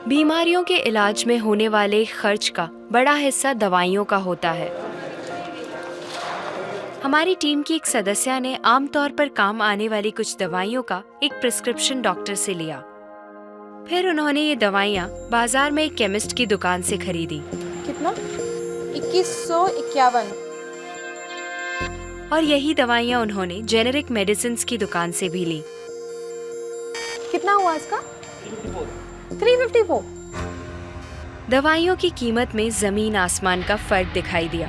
बीमारियों के इलाज में होने वाले खर्च का बड़ा हिस्सा दवाइयों का होता है। हमारी टीम की एक सदस्य ने आमतौर पर काम आने वाली कुछ दवाइयों का एक प्रिस्क्रिप्शन डॉक्टर से लिया। फिर उन्होंने ये दवाइयाँ बाजार में एक केमिस्ट की दुकान से खरीदी। कितना? 2151। और यही दवाइयाँ उन्होंने जेनेरिक मेडिसिन्स की दुकान से भी ली। कितना हुआ इसका? 354। दवाइयों की कीमत में जमीन आसमान का फर्क दिखाई दिया।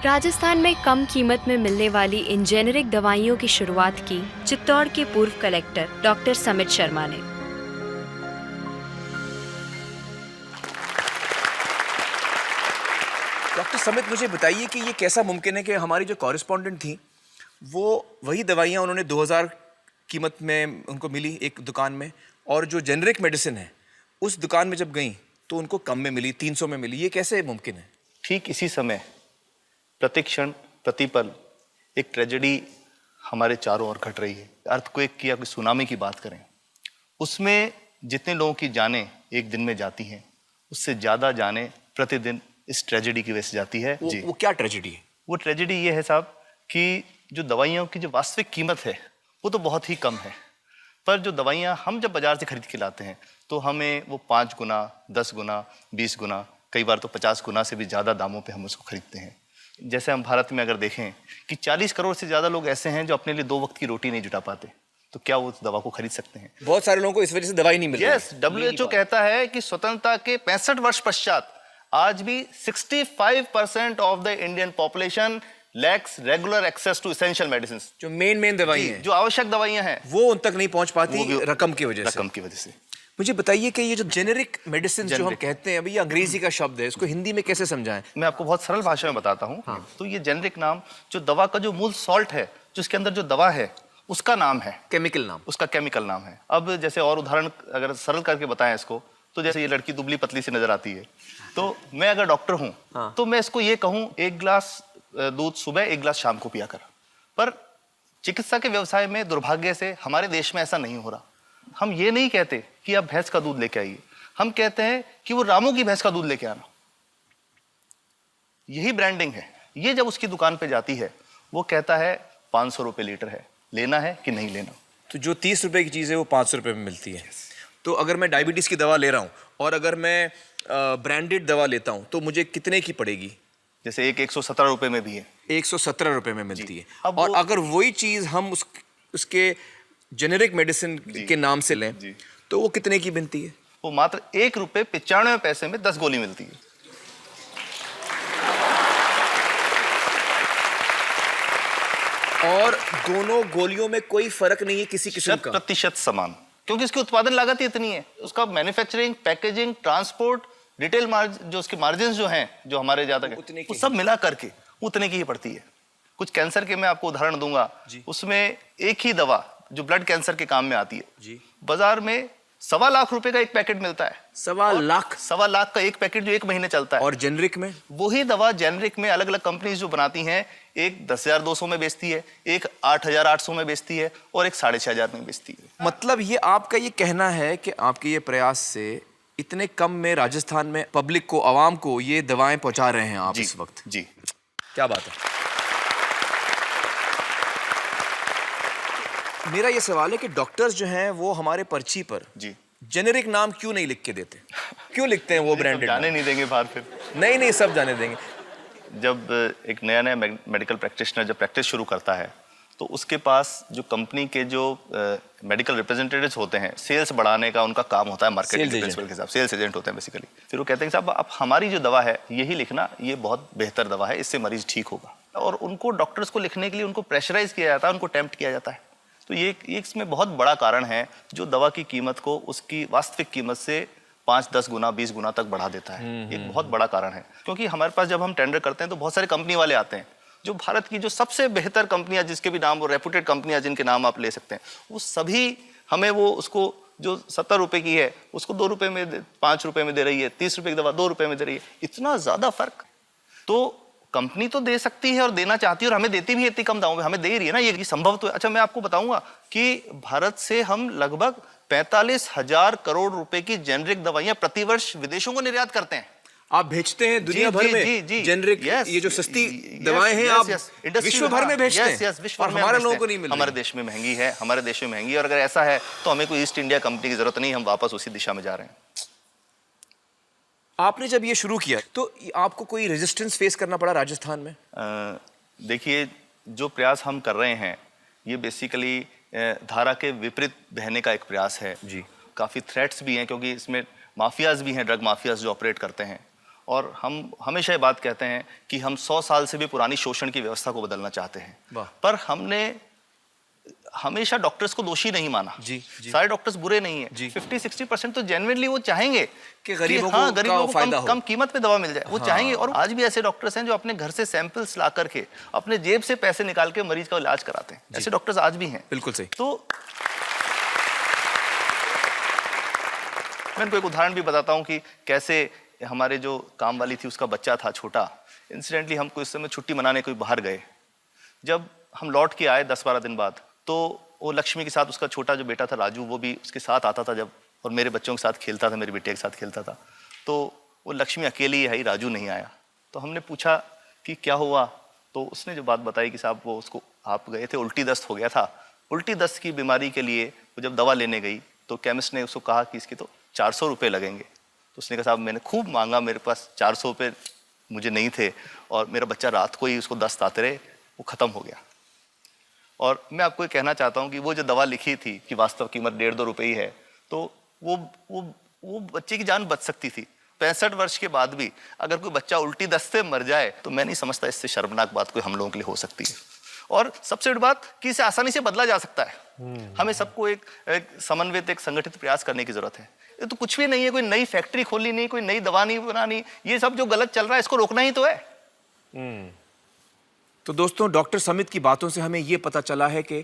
राजस्थान में कम कीमत में मिलने वाली इन जेनेरिक दवाइयों की शुरुआत की चित्तौड़ के पूर्व कलेक्टर डॉक्टर समित शर्मा ने। डॉक्टर समित, मुझे बताइए कि ये कैसा मुमकिन है कि हमारी जो कॉरेस्पॉन्डेंट थी वो वही दवाइयाँ उन्होंने 2000 कीमत में उनको मिली एक दुकान में, और जो जेनरिक मेडिसिन है उस दुकान में जब गई तो उनको कम में मिली, 300 में मिली। ये कैसे मुमकिन है? ठीक इसी समय प्रतिक्षण प्रतिपल एक ट्रेजेडी हमारे चारों ओर घट रही है। अर्थक्वेक की या कोई सुनामी की बात करें, उसमें जितने लोगों की जानें एक दिन में जाती हैं, उससे ज़्यादा जानें प्रतिदिन इस ट्रेजेडी की वजह से जाती है। जी, वो क्या ट्रेजेडी है? वो ट्रेजेडी ये है साहब कि जो दवाइयों की जो वास्तविक कीमत है वो तो बहुत ही कम है, पर जो दवाइयाँ हम जब बाजार से खरीद के लाते हैं तो हमें वो 5 गुना, 10 गुना, 20 गुना, कई बार तो 50 गुना से भी ज़्यादा दामों पे हम उसको खरीदते हैं। जैसे हम भारत में अगर देखें कि 40 करोड़ से ज़्यादा लोग ऐसे हैं जो अपने लिए 2 वक्त की रोटी नहीं जुटा पाते, तो क्या वो उस दवा को खरीद सकते हैं? बहुत सारे लोगों को इस वजह से दवाई नहीं मिल रही। यस, WHO कहता है कि स्वतंत्रता के 65 वर्ष पश्चात आज भी 65% of the Indian population lacks regular access to essential medicine. जो मेन दवाई हैं, जो आवश्यक दवाइयां हैं, वो उन तक नहीं पहुंच पाती रकम की वजह से। मुझे बताइए कि ये जो जेनेरिक मेडिसिन जो हम कहते हैं, अभी ये अंग्रेजी का शब्द है, इसको हिंदी में कैसे समझाएं? मैं आपको बहुत सरल भाषा में बताता हूँ। हाँ। तो ये जेनेरिक नाम जो दवा का जो मूल सॉल्ट है, जो इसके अंदर जो दवा है उसका नाम है, केमिकल नाम, उसका केमिकल नाम है। अब जैसे और उदाहरण अगर सरल करके बताएं इसको, तो जैसे ये लड़की दुबली पतली सी नजर आती है, तो मैं अगर डॉक्टर हूँ हाँ। तो मैं इसको ये कहूँ 1 गिलास दूध सुबह 1 गिलास शाम को पिया कर। पर चिकित्सा के व्यवसाय में दुर्भाग्य से हमारे देश में ऐसा नहीं हो रहा। हम ये नहीं कहते कि आप भैंस का दूध लेके आइए, हम कहते हैं कि वो रामू की भैंस का दूध लेके आना। यही ब्रांडिंग है। ये जब उसकी दुकान पे जाती है वो कहता है 500 रुपये लीटर है, लेना है कि नहीं लेना। तो जो 30 रुपए की चीज़ है वो 500 रुपये में मिलती है। तो अगर मैं डायबिटीज़ की दवा ले रहा हूँ और अगर मैं ब्रांडेड दवा लेता हूँ तो मुझे कितने की पड़ेगी? जैसे एक 117 रुपये में भी है, 117 रुपये में मिलती है। और अगर वही चीज़ हम उसके जेनेरिक मेडिसिन के नाम से लें तो वो कितने की बनती है? वो मात्र 1 रुपये 95 पैसे में 10 गोली मिलती है। और दोनों गोलियों में कोई फर्क नहीं है किसी किस्म का? 100% समान, क्योंकि इसकी उत्पादन लागत ही इतनी है। उसका manufacturing, packaging, transport, retail margin, जो उसके मार्जिन जो हैं, जो हमारे ज्यादा वो सब मिला करके उतने की ही पड़ती है। कुछ कैंसर के मैं आपको उदाहरण दूंगा, उसमें एक ही दवा जो ब्लड कैंसर के काम में आती है जी, बाजार में 1.25 लाख रुपए का एक पैकेट मिलता है। 1.25 लाख का एक पैकेट जो 1 महीने चलता है। और जेनरिक में वही दवा जेनरिक में अलग अलग कंपनीज जो बनाती हैं, एक 10,200 में बेचती है, एक 8,800 में बेचती है और एक 6,500 में बेचती है। मतलब ये आपका ये कहना है कि आपके ये प्रयास से इतने कम में राजस्थान में पब्लिक को, आवाम को ये दवाएं पहुंचा रहे हैं आप इस वक्त? जी, क्या बात है। मेरा ये सवाल है कि डॉक्टर्स जो हैं वो हमारे पर्ची पर जी जेनेरिक नाम क्यों नहीं लिख के देते? क्यों लिखते हैं वो ब्रांडेड? जाने नहीं देंगे बाहर फिर? नहीं, सब जाने देंगे। जब एक नया मेडिकल प्रैक्टिशनर जब प्रैक्टिस शुरू करता है तो उसके पास जो कंपनी के जो मेडिकल रिप्रेजेंटेटिव्स होते हैं, सेल्स बढ़ाने का उनका काम होता है, मार्केटिंग प्रिंसिपल के हिसाब से सेल्स एजेंट होते हैं बेसिकली। फिर वो कहते हैं साहब आप हमारी जो दवा है यही लिखना, ये बहुत बेहतर दवा है, इससे मरीज ठीक होगा। और उनको डॉक्टर्स को लिखने के लिए उनको प्रेशराइज किया जाता है, उनको टेम्प्ट किया जाता है। तो ये इसमें बहुत बड़ा कारण है जो दवा की कीमत को उसकी वास्तविक कीमत से 5, 10 गुना, 20 गुना तक बढ़ा देता है। एक बहुत बड़ा कारण है, क्योंकि हमारे पास जब हम टेंडर करते हैं तो बहुत सारे कंपनी वाले आते हैं, जो भारत की जो सबसे बेहतर कंपनियां, जिसके भी नाम वो रेपुटेड कंपनियां जिनके नाम आप ले सकते हैं, वो सभी हमें वो उसको जो 70 रुपए की है उसको 2 रुपए में, 5 रुपए में दे रही है। 30 रुपए की दवा 2 रुपए में दे रही है। इतना ज्यादा फर्क तो कंपनी तो दे सकती है और देना चाहती है, और हमें देती भी है इतनी कम दामों में, हमें दे रही है ना, ये संभव तो है। अच्छा, मैं आपको बताऊंगा कि भारत से हम लगभग 45,000 करोड़ रुपए की जेनरिक दवाइयां प्रतिवर्ष विदेशों को निर्यात करते हैं। आप भेजते हैं दुनिया भर में जेनरिक, ये जो सस्ती दवाएं हैं आप विश्व भर में भेजते हैं, और हमारे लोगों को नहीं मिल रही। हमारे देश में महंगी है, हमारे देश में महंगी है, और अगर ऐसा है तो हमें कोई ईस्ट इंडिया कंपनी की जरूरत नहीं, हम वापस उसी दिशा में जा रहे हैं। आपने जब ये शुरू किया तो आपको कोई रेजिस्टेंस फेस करना पड़ा राजस्थान में? देखिए, जो प्रयास हम कर रहे हैं ये बेसिकली धारा के विपरीत बहने का एक प्रयास है जी। काफ़ी थ्रेट्स भी हैं, क्योंकि इसमें माफियाज भी हैं, ड्रग माफियाज जो ऑपरेट करते हैं, और हम हमेशा ये बात कहते हैं कि हम 100 साल से भी पुरानी शोषण की व्यवस्था को बदलना चाहते हैं, पर हमने हमेशा डॉक्टर्स को दोषी नहीं माना। जी। सारे डॉक्टर्स बुरे नहीं है, 50-60% तो जेन्युइनली वो चाहेंगे कि गरीबों को कम कीमत पे दवा मिल जाए, वो चाहेंगे। और आज भी ऐसे डॉक्टर्स हैं जो अपने घर से सैंपल्स ला करके अपने जेब से पैसे निकाल के मरीज का इलाज कराते हैं, ऐसे डॉक्टर्स आज भी हैं। बिल्कुल सही। तो मैं इनको एक उदाहरण भी बताता हूँ कि कैसे हमारे जो काम वाली थी उसका बच्चा था छोटा, इंसिडेंटली हम कोई समय छुट्टी मनाने कोई बाहर गए, जब हम लौट के आए 10-12 दिन बाद, तो वो लक्ष्मी के साथ उसका छोटा जो बेटा था राजू, वो भी उसके साथ आता था जब, और मेरे बच्चों के साथ खेलता था, मेरे बेटे के साथ खेलता था। तो वो लक्ष्मी अकेली ही आई, राजू नहीं आया। तो हमने पूछा कि क्या हुआ, तो उसने जो बात बताई कि साहब वो उसको, आप गए थे, उल्टी दस्त हो गया था। उल्टी दस्त की बीमारी के लिए वो जब दवा लेने गई तो केमिस्ट ने उसको कहा कि इसके तो 400 रुपये लगेंगे। तो उसने कहा साहब मैंने खूब मांगा, मेरे पास 400 रुपये मुझे नहीं थे, और मेरा बच्चा रात को ही उसको दस्त आते रहे, वो ख़त्म हो गया। और मैं आपको ये कहना चाहता हूँ कि वो जो दवा लिखी थी कि वास्तव कीमत 1.5-2 रुपये ही है, तो वो बच्चे की जान बच सकती थी। 65 वर्ष के बाद भी अगर कोई बच्चा उल्टी दस्त से मर जाए तो मैं नहीं समझता इससे शर्मनाक बात कोई हम लोगों के लिए हो सकती है। और सबसे बड़ी बात कि इसे आसानी से बदला जा सकता है। हमें सबको एक समन्वित, एक संगठित प्रयास करने की जरूरत है। ये तो कुछ भी नहीं है, कोई नई फैक्ट्री खोलनी नहीं, कोई नई दवा नहीं बनानी, ये सब जो गलत चल रहा है इसको रोकना ही तो है। तो दोस्तों, डॉक्टर समित की बातों से हमें यह पता चला है कि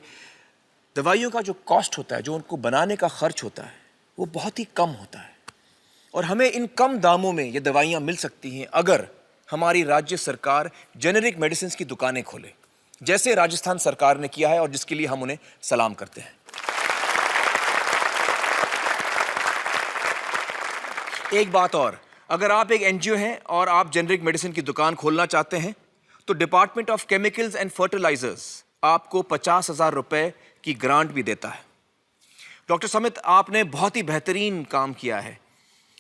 दवाइयों का जो कॉस्ट होता है, जो उनको बनाने का खर्च होता है, वो बहुत ही कम होता है, और हमें इन कम दामों में ये दवाइयाँ मिल सकती हैं अगर हमारी राज्य सरकार जेनेरिक मेडिसिन की दुकानें खोले, जैसे राजस्थान सरकार ने किया है, और जिसके लिए हम उन्हें सलाम करते हैं। एक बात और, अगर आप एक एनजीओ हैं और आप जेनेरिक मेडिसिन की दुकान खोलना चाहते हैं तो department of chemicals and fertilisers आपको 50,000 रुपए की ग्रांट भी देता है। डॉक्टर समित, आपने बहुत ही बेहतरीन काम किया है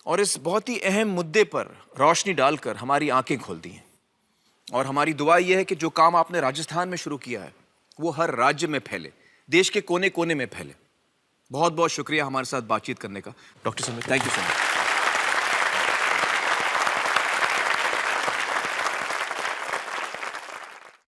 और इस बहुत ही अहम मुद्दे पर रोशनी डालकर हमारी आंखें खोल दी हैं, और हमारी दुआ यह है कि जो काम आपने राजस्थान में शुरू किया है वो हर राज्य में फैले, देश के कोने कोने में फैले। बहुत बहुत शुक्रिया हमारे साथ बातचीत करने का doctor Samit, thank you so much.